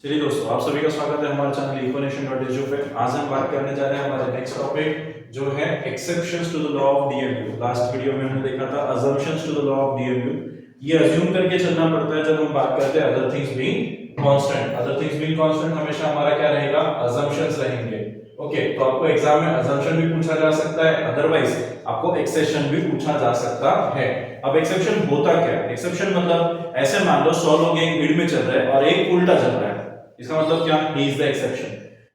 चलिए दोस्तों, आप सभी का स्वागत है हमारे चैनल इकोनेशन.edu पे। आज हम बात करने जा रहे हैं हमारे नेक्स्ट टॉपिक जो है exceptions to the law of DMU. Last video में हमने देखा था assumptions to the law of DMU. ये अज्यूम करके चलना पड़ता है जब हम बात करते हैं other things being constant. Other things being constant हमेशा हमारा क्या रहेगा? अजम्पशंस रहेंगे। ओके, तो आपको एग्जाम में अजम्पशन भी पूछा जा सकता है, अदरवाइज आपको एक्सेप्शन भी पूछा जा सकता है। अब एक्सेप्शन होता क्या है? एक्सेप्शन मतलब ऐसे मान लो 100 लोग एक भीड़ में चल रहे हैं और एक उल्टा चल रहा है, इसका मतलब क्या? He is the exception.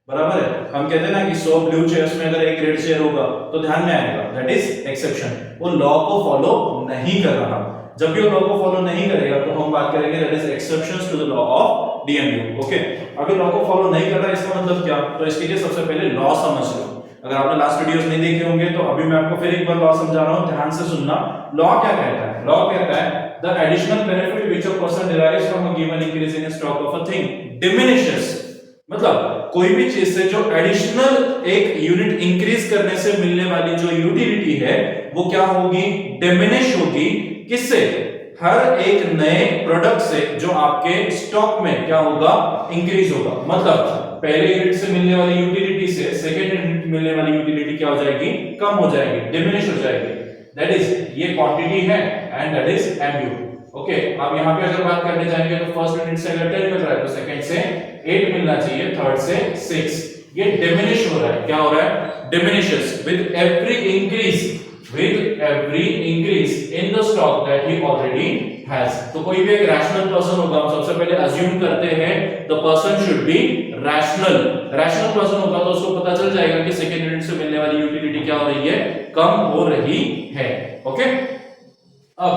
बराबर है। हम कहते हैं ना कि 100 ब्लू चेयर्स में अगर एक रेड चेयर होगा तो ध्यान में आएगा, दैट इज एक्सेप्शन। वो लॉ को फॉलो नहीं कर रहा। जब भी वो लॉ को फॉलो नहीं करेगा तो हम बात करेंगे that is exceptions to the law of DMU. Okay, अगर लॉ को फॉलो नहीं कर रहा है इसका मतलब क्या? तो इसके लिए सबसे पहले लॉ समझ लो। अगर आपने लास्ट वीडियोस नहीं देखे होंगे तो अभी मैं आपको फिर एक बार लॉ समझा रहा हूं, ध्यान से सुनना। लॉ क्या कहता है? लॉ कहता है the additional benefit which a person derives from a given increase in stock of a thing diminishes। मतलब कोई भी चीज से जो एडिशनल एक यूनिट इंक्रीज करने से मिलने वाली जो यूटिलिटी है वो क्या होगी? डिमिनिश होगी। किससे? हर एक नए प्रोडक्ट से जो आपके स्टॉक में क्या होगा? इंक्रीज होगा। मतलब पहले यूनिट से मिलने वाली यूटिलिटी से सेकंड यूनिट मिलने वाली यूटिलिटी क्या हो जाएगी? कम हो जाएगी, डिमिनिश हो जाएगी। दैट इज ये क्वांटिटी है and that is MU. Okay, अब यहां पे अगर बात करने जाएंगे तो फर्स्ट यूनिट से अगर 10 मिल रहा है तो सेकंड से 8 मिलना चाहिए, थर्ड से 6। ये डिमिनिश हो रहा है। क्या हो रहा है? Diminishes with every increase in the stock that he already has. तो कोई भी एक रैशनल पर्सन होगा, हम सबसे पहले अज्यूम करते हैं the person should be rational person होगा तो उसको पता चल जाएगा कि सेकंड यूनिट से मिलने वाली यूटिलिटी क्या हो रही है? कम हो रही है। ओके, अब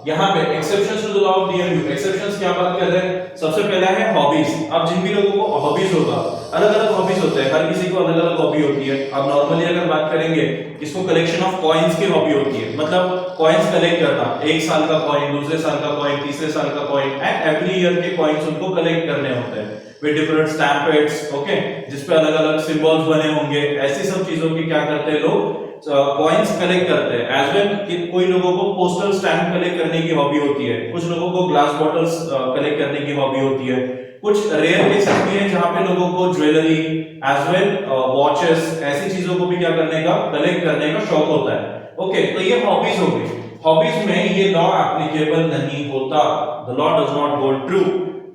यहां पे exceptions to the law of DMU. Exceptions क्या बात कर रहे हैं? सबसे पहला है हॉबीज। अब जिन भी लोगों को हॉबीज होगा, अलग अलग हॉबीज होते हैं, हर किसी को अलग अलग हॉबी होती है। अब नॉर्मली अगर बात करेंगे, किसको कलेक्शन ऑफ कॉइन्स की हॉबी होती है, मतलब कॉइन्स कलेक्ट करना। एक साल का कॉइन, दूसरे साल का कॉइन, तीसरे साल का कॉइन एंड एवरी ईयर के कॉइन्स उनको कलेक्ट करने होते हैं विद डिफरेंट स्टैम्पेड्स। ओके, जिस पे अलग अलग सिंबल्स बने होंगे। ऐसी सब चीजों की क्या करते हैं लोग? कॉइन्स कलेक्ट करते हैं। एज वेल कि कोई लोगों को पोस्टल स्टैम्प कलेक्ट करने की हॉबी होती है, कुछ लोगों को ग्लास बॉटल्स कलेक्ट करने की हॉबी होती है, कुछ रेयर केसेस भी हैं जहां पे लोगों को ज्वेलरी एज वेल वॉचेस, ऐसी चीजों को भी क्या करने का? कलेक्ट करने का शौक होता है। ओके, तो ये हॉबीज हो गई। हॉबीज में ये लॉ एप्लीकेबल नहीं होता। The law does not hold true.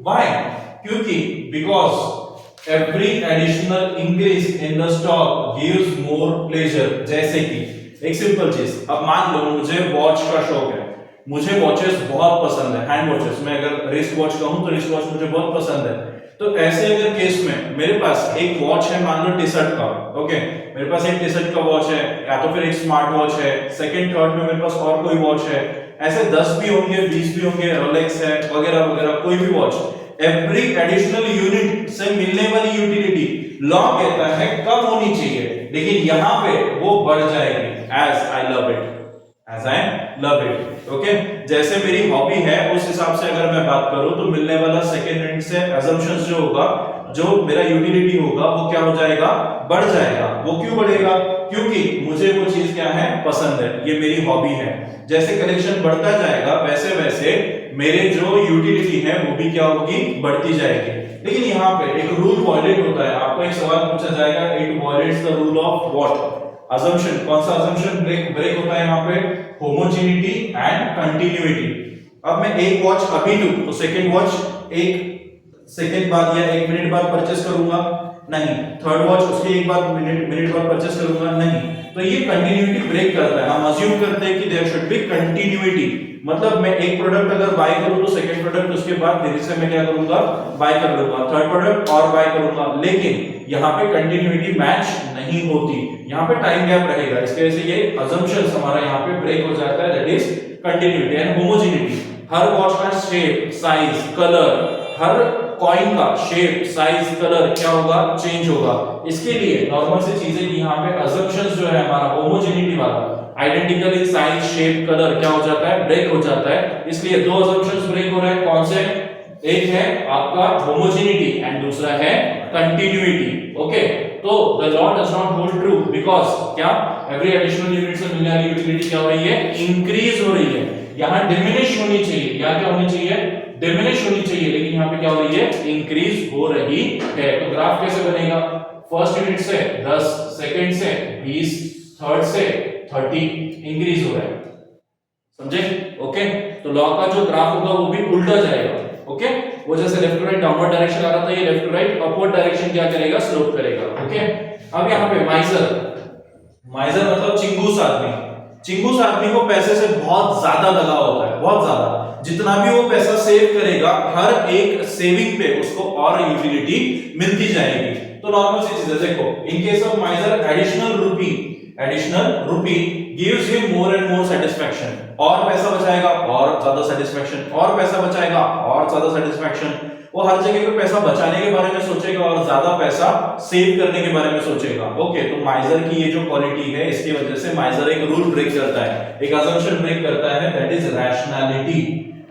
Why? क्योंकि because every additional increase in the stock gives more pleasure। जैसे कि एक सिंपल चीज, अब मान लो मुझे वॉच का शौक है, मुझे वॉचेस बहुत पसंद है, हैंड वॉचेस। मैं अगर रिस्ट वॉच कहूं तो रिस्ट वॉच मुझे बहुत पसंद है। तो ऐसे अगर केस में मेरे पास एक वॉच है, मान लो टी-शर्ट का। ओके, मेरे पास एक टी-शर्ट का वॉच है, या तो फिर एक स्मार्ट वॉच है, सेकंड थर्ड में मेरे पास और कोई वॉच है। ऐसे 10 भी होंगे, 20 भी होंगे, रोलेक्स है वगैरह वगैरह, कोई भी वॉच। एवरी एडिशनल यूनिट से मिलने वाली यूटिलिटी लॉ कहता है कम होनी चाहिए, लेकिन यहां पे वो बढ़ जाएगी। As I love it. Okay, जैसे मेरी हॉबी है उस हिसाब से अगर मैं बात करूं तो मिलने वाला सेकंड यूनिट से अजम्पशंस जो होगा, जो मेरा यूटिलिटी होगा वो क्या हो जाएगा? बढ़ जाएगा। वो क्यों बढ़ेगा? क्योंकि मुझे वो चीज क्या है? पसंद है, ये मेरी हॉबी है। जैसे कलेक्शन बढ़ता जाएगा वैसे वैसे मेरे जो यूटिलिटी है वो भी क्या होगी? बढ़ती जाएगी। लेकिन यहाँ पे एक रूल वायलेट होता है। आपको एक सवाल पूछा जाएगा, it violets the rule of what? Assumption. कौन सा अजम्पशन ब्रेक होता है यहाँ पे? Homogeneity and continuity. अब मैं एक वॉच अभी लूं तो सेकंड वॉच एक सेकंड बाद या 1 मिनट बाद परचेस करूंगा? नहीं। थर्ड वॉच उसके एक बाद मिनट बाद परचेस करूंगा? नहीं। तो ये कंटिन्यूटी ब्रेक करता है। हम अज्यूम करते हैं कि देयर शुड बी कंटिन्यूटी। मतलब मैं एक प्रोडक्ट अगर बाय करूं तो सेकंड प्रोडक्ट उसके बाद धीरे से मैं क्या करूंगा? बाय कर लूंगा, थर्ड प्रोडक्ट और बाय करूंगा। लेकिन यहाँ पे कंटिन्यूटी मैच नहीं होती, यहाँ पे टाइम गैप रहेगा। इसकी वजह से ये अजम्पशंस हमारा यहाँ पे ब्रेक हो जाता है, that is continuity and homogeneity. Her watch का शेप, साइज, कलर, हर कॉइन का शेप, साइज, कलर क्या होगा? चेंज होगा। इसके लिए नॉर्मल सी चीजें यहाँ पे अजम्पशंस जो है हमारा होमोजेनिटी वाला, identical in size, shape, colour क्या हो जाता है? ब्रेक हो जाता है। इसलिए दो अजम्पशंस ब्रेक हो रहे हैं। कौन से? एक है आपका होमोजेनिटी एंड दूसरा है कंटिन्यूटी। ओके, तो the law does not hold true because क्या? एवरी एडिशनल यूनिट से मिलने वाली यूटिलिटी क्या हो रही है? इंक्रीज हो रही है। यहाँ डिमिनिश होनी चाहिए, यहाँ क्या होनी चाहिए, डिमिनिश होनी चाहिए, लेकिन यहाँ पे क्या हो रही है, इंक्रीज हो रही है। तो ग्राफ कैसे बनेगा, फर्स्ट यूनिट से 10, सेकंड से 20, थर्ड से 30 इंक्रीज हो रहा है, समझे? ओके, तो लॉ का जो ग्राफ होगा वो भी उल्टा जाएगा। ओके, वो जैसे left to right downward direction आ रहा था, ये left to right upward direction क्या करेगा, स्लोप करेगा। ओके, अब यहाँ पे माइजर मतलब चिंगूस आदमी, चिंगूस आदमी को पैसे से बहुत ज्यादा लगाव होता है, बहुत ज्यादा। जितना भी वो पैसा सेव करेगा, हर एक सेविंग पे उसको और यूटिलिटी मिलती जाएगी। तो नॉर्मल सी चीज है, देखो in case of miser additional rupee gives him more and more satisfaction, और पैसा बचाएगा और ज्यादा सेटिस्फैक्शन, और पैसा बचाएगा और ज्यादा सेटिस्फैक्शन। वो हर जगह पे पैसा बचाने के बारे में सोचेगा और ज्यादा पैसा सेव करने के बारे में सोचेगा। ओके, तो माइजर की ये जो क्वालिटी है, इसकी वजह से माइजर एक रूल ब्रेक करता है, एक असम्पशन ब्रेक करता है, दैट इज रैशनैलिटी।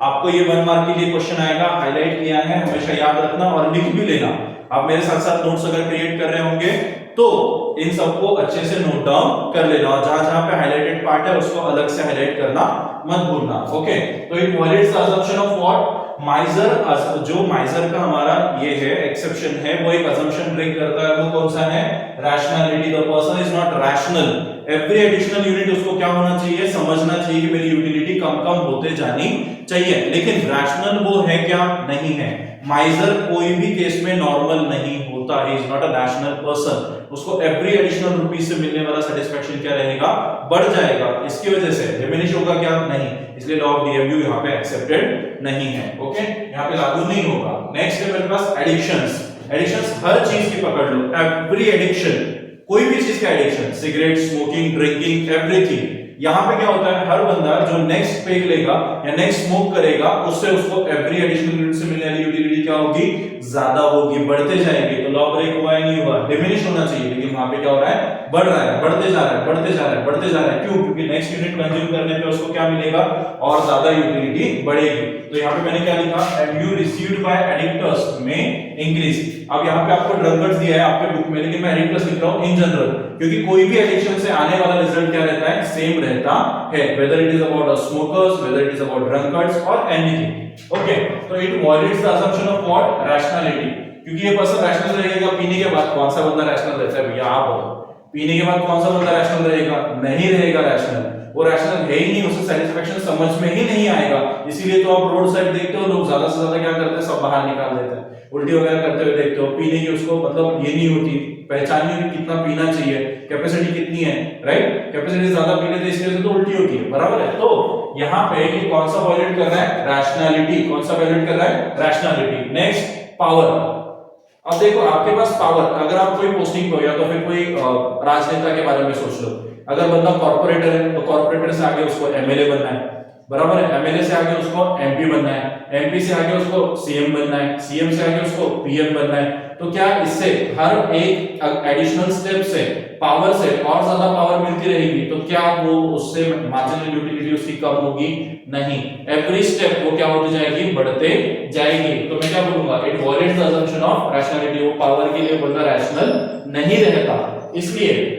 आपको ये 1 मार्क के लिए क्वेश्चन आएगा, हाईलाइट किया है, हमेशा याद रखना और लिख भी लेना। आप मेरे साथ साथ नोट्स अगर क्रिएट कर रहे होंगे तो इन सबको अच्छे से नोट डाउन कर लेना, और जहां जहां पे हाइलाइटेड पार्ट है उसको अलग से हाईलाइट करना मत भूलना। ओके, तो it violets the assumption of what, माइजर। जो माइजर का हमारा ये है एक्सेप्शन है, वो एक असम्पशन ब्रेक करता है, वो कौन सा है, rationality. The person is not rational. Every additional unit उसको क्या होना चाहिए, समझना चाहिए कि मेरी यूटिलिटी कम कम होते जानी चाहिए, लेकिन रैशनल वो है क्या, नहीं है। माइजर कोई भी केस में नॉर्मल नहीं होता है, is not a rational person. उसको एवरी एडिशनल रुपीज से मिलने वाला सेटिस्फैक्शन क्या रहेगा, बढ़ जाएगा। इसकी वजह से डिमिनिश होगा क्या, नहीं, इसलिए लॉ ऑफ डीएमयू यहाँ पे एक्सेप्टेड नहीं है। ओके, यहाँ पे लागू नहीं होगा। नेक्स्ट है मेरे पास एडिक्शंस। एडिक्शंस हर चीज की पकड़ लो, एवरी एडिक्शन, कोई भी चीज का addiction, cigarette, smoking, drinking, everything. यहाँ पे क्या होता है, हर बंदा जो नेक्स्ट पेग लेगा या नेक्स्ट स्मोक करेगा, उससे उसको एवरी एडिशनल यूनिट से मिलने वाली यूटिलिटी क्या होगी, ज्यादा होगी, बढ़ते जाएंगे। तो लॉ ब्रेक हुआ है, नहीं हुआ, डिमिनिश होना चाहिए, लेकिन वहां पे क्या हो रहा है, बढ़ रहा है, बढ़ते जा रहा है, बढ़ते जा रहा है, बढ़ते जा रहा है। क्यों, क्योंकि नेक्स्ट यूनिट कंज्यूम करने पे उसको क्या मिलेगा, और ज्यादा यूटिलिटी बढ़ेगी। तो यहाँ पे मैंने क्या लिखा, एमयू रिसीव्ड बाय एडिक्टर्स में इंक्रीज। अब यहाँ पे आपको ड्रंकर्स दिया है आपके बुक में, लेकिन मैं एडिक्टर्स लिख रहा हूँ इन जनरल, क्योंकि कोई भी एडिक्शन से आने वाला रिजल्ट क्या रहता है, सेम रहता है, whether it is about smokers, whether it is about drunkards or anything। Okay, तो it violates the assumption of what, rationality। क्योंकि ये पर्सन रैशनल रहेगा, पीने के बाद कौन सा बंदा रैशनल रहता है भैया, आप बताओ, पीने के बाद कौन सा बंदा रैशनल रहेगा, नहीं रहेगा रैशनल, वो रैशनल है ही नहीं, उसे सेटिस्फैक्शन समझ में ही नहीं आएगा। इसीलिए तो आप रोड साइड देखते हो, लोग ज्यादा से ज्यादा क्या करते हैं, सब बाहर निकाल देते हैं, उल्टी वगैरह करते हुए देखते हो। पीने की उसको मतलब ये नहीं होती, पहचानने की कितना पीना चाहिए, कैपेसिटी कितनी है, राइट, कैपेसिटी ज्यादा पीने से इसकी वजह से तो उल्टी होती है, बराबर है। तो यहाँ पे ये कौन सा वायलेट कर रहा है, रैशनैलिटी। कौन सा वायलेट कर रहा है, रैशनैलिटी। Next, power. अब देखो आपके पास पावर, अगर आप कोई पोस्टिंग पे हो या तो फिर कोई राजनेता के बारे में सोच लो, अगर बंदा कॉर्पोरेटर है तो कॉर्पोरेटर से आगे उसको एमएलए बनना है, बराबर है, एमएलए से आगे उसको एमपी बनना है, एमपी से आगे उसको सीएम बनना है, सीएम से आगे उसको पीएम बनना है। तो क्या इससे हर एक एडिशनल स्टेप से, पावर से और ज्यादा पावर मिलती रहेगी, तो क्या वो उससे मार्जिनल यूटिलिटी उसकी कम होगी, नहीं, एवरी स्टेप वो क्या होती जाएगी, बढ़ते जाएगी। तो मैं क्या बोलूंगा, it violets the assumption of rationality. वो पावर के लिए बंदा रैशनल नहीं रहता, इसलिए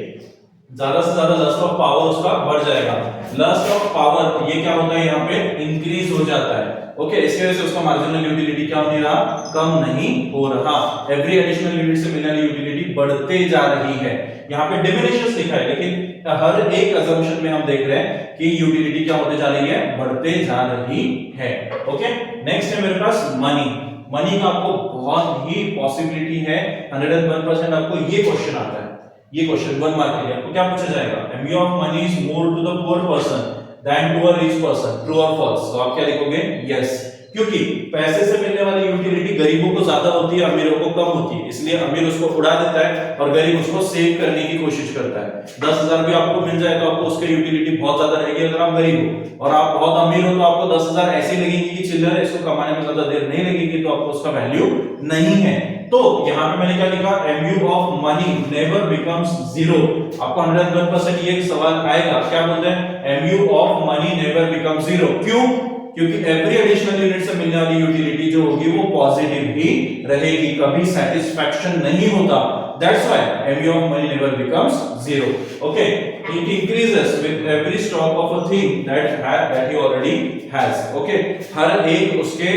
ज्यादा से ज्यादा लस्ट ऑफ पावर उसका बढ़ जाएगा। लस्ट ऑफ पावर ये क्या होता है, यहाँ पे इंक्रीज हो जाता है। ओके, इसकी वजह से उसका मार्जिनल यूटिलिटी क्या हो नहीं रहा, कम नहीं हो रहा, एवरी एडिशनल यूनिट से मिलने वाली यूटिलिटी बढ़ते जा रही है। यहाँ पे डिमिनिशेस लिखा है, लेकिन हर एक असम्पशन में हम देख रहे हैं कि यूटिलिटी क्या होते जा रही है, बढ़ते जा रही है। ओके, नेक्स्ट है मेरे पास मनी। मनी का आपको बहुत ही पॉसिबिलिटी है, 101% आपको ये क्वेश्चन आता है, ये क्वेश्चन 1 मार्क के लिए आपको क्या पूछा जाएगा, MU of money is more to the poor person than to a rich person, true और फॉल्स। तो आप क्या लिखोगे, यस, क्योंकि पैसे से मिलने वाली यूटिलिटी गरीबों को ज्यादा होती है, अमीरों को कम होती है, इसलिए अमीर उसको उड़ा देता है और गरीब उसको सेव करने की कोशिश करता है। 10,000 भी आपको मिल जाए तो आपको उसकी यूटिलिटी बहुत ज्यादा रहेगी अगर आप गरीब हो, और आप बहुत अमीर हो तो आपको 10,000 ऐसे लगेगी कि चिल्लर है, इसको कमाने में ज्यादा देर नहीं लगेगी, तो आपको उसका वैल्यू नहीं है। तो यहाँ पे मैंने क्या लिखा, MU of money never becomes zero. आपको 101% ये सवाल आएगा, क्या बोलते हैं, MU of money never becomes zero. क्यों, क्योंकि एवरी एडिशनल यूनिट से मिलने वाली यूटिलिटी जो होगी वो पॉजिटिव ही रहेगी, कभी सेटिस्फैक्शन नहीं होता। That's why MU of money never becomes zero. Okay, it increases with every stock of a thing that he already has. Okay, हर एक उसके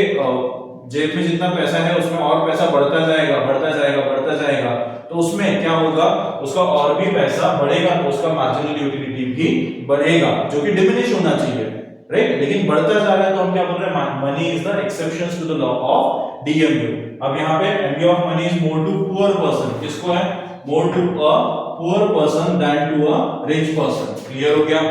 जेब में जितना पैसा है उसमें और पैसा बढ़ता जाएगा बढ़ता जाएगा बढ़ता जाएगा, तो उसमें क्या होगा, उसका और भी पैसा बढ़ेगा, तो उसका मार्जिनल यूटिलिटी भी बढ़ेगा, जो कि डिमिनिश होना चाहिए, राइट, लेकिन बढ़ता जा रहा है, तो हम क्या बोल रहे हैं, money is the exception to the law of DMU. अब यहाँ पे MU of money is more to poor person, किसको है, more to a poor person than to a rich person. Clear हो गया,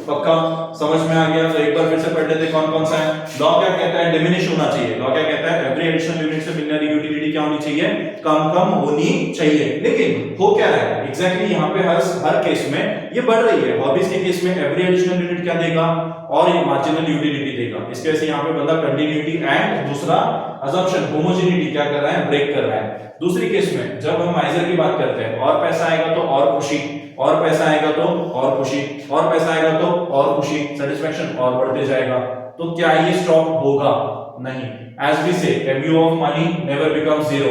पक्का समझ में आ गया? तो एक बार फिर से पढ़ लेते हैं कौन कौन सा है। लॉ क्या कहता है, डिमिनिश होना चाहिए। लॉ क्या कहता है, एवरी एडिशनल यूनिट से मिलने वाली यूटिलिटी क्या होनी चाहिए, कम कम होनी चाहिए। लेकिन हो क्या रहा है एग्जैक्टली यहाँ पे हर केस में ये बढ़ रही है। हॉबीज के केस में एवरी एडिशनल यूनिट क्या देगा, और ये मार्जिनल यूटिलिटी देगा। इसके वजह से यहाँ पे बंदा कंटिन्यूटी एंड दूसरा अजम्पशन होमोजेनिटी क्या कर रहा है, ब्रेक कर रहा है। दूसरी केस में जब हम माइजर की बात करते हैं, और पैसा आएगा तो और खुशी, और पैसा आएगा तो और खुशी, और पैसा आएगा तो और खुशी, सेटिस्फैक्शन और बढ़ते जाएगा। तो क्या ये स्टॉप होगा? नहीं। एज वी से MU of money never become zero,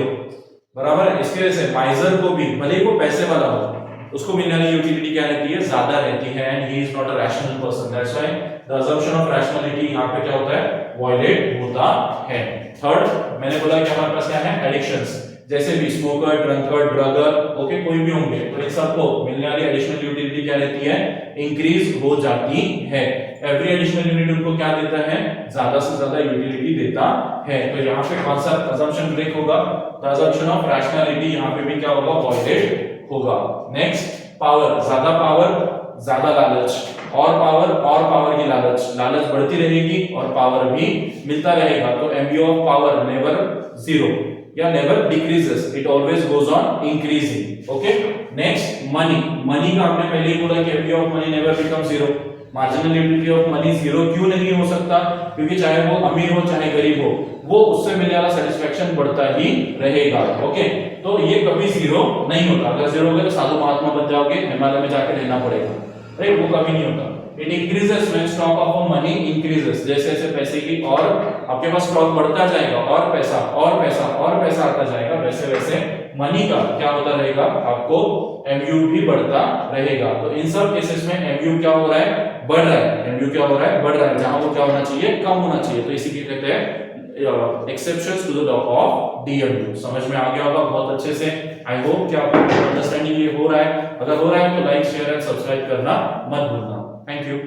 बराबर है। इसके वजह से माइजर को भी, भले ही वो पैसे वाला हो, उसको मिलने वाली यूटिलिटी क्या रहती है, ज्यादा रहती है, and he is not a rational person. That's why the assumption of rationality यहां पे क्या होता है, वायलेट होता है। थर्ड, मैंने बोला कि हमारे पास क्या है, एडिक्शंस, जैसे भी स्मोकर, ड्रंकर, ड्रगर, ओके, कोई भी होंगे, तो इन सबको मिलने वाली एडिशनल यूटिलिटी क्या रहती है, इंक्रीज हो जाती है। एवरी एडिशनल यूनिट उनको क्या देता है, ज्यादा से ज्यादा यूटिलिटी देता है। तो यहाँ पे कौन सा अजम्पशन ब्रेक होगा, द अजम्पशन ऑफ रैशनैलिटी यहाँ पे भी क्या होगा, वायलेट होगा। नेक्स्ट, पावर, ज्यादा लालच, और पावर की लालच बढ़ती रहेगी और पावर भी मिलता रहेगा। तो MU of power never zero या never decreases, it always goes on increasing. Okay, next, money का हमने पहले ही बोला कि MU of money never become zero. Marginal utility of money zero क्यों नहीं हो सकता, क्योंकि चाहे वो अमीर हो चाहे गरीब हो, वो उससे मिलने वाला सेटिस्फैक्शन बढ़ता ही रहेगा। ओके, तो ये कभी जीरो नहीं होता। अगर जीरो हो गया तो साधु महात्मा बन जाओगे, हिमालय में जाके रहना पड़ेगा, राइट, वो कभी नहीं होता। It increases when stock of money increases, जैसे जैसे पैसे की और आपके पास स्टॉक बढ़ता जाएगा, और पैसा आता जाएगा, वैसे वैसे मनी का क्या होता रहेगा, आपको एमयू भी बढ़ता रहेगा। तो इन सब केसेस में एमयू क्या हो रहा है, बढ़ रहा है। एमयू क्या हो रहा है, बढ़ रहा है, जहां वो क्या होना चाहिए, कम होना चाहिए। तो इसी को कहते हैं exceptions to the law of DMU. समझ में आ गया होगा बहुत अच्छे से। आई होप कि आपको अंडरस्टैंडिंग ये हो रहा है। अगर हो रहा है तो लाइक, शेयर एंड सब्सक्राइब करना मत भूलना। Thank you.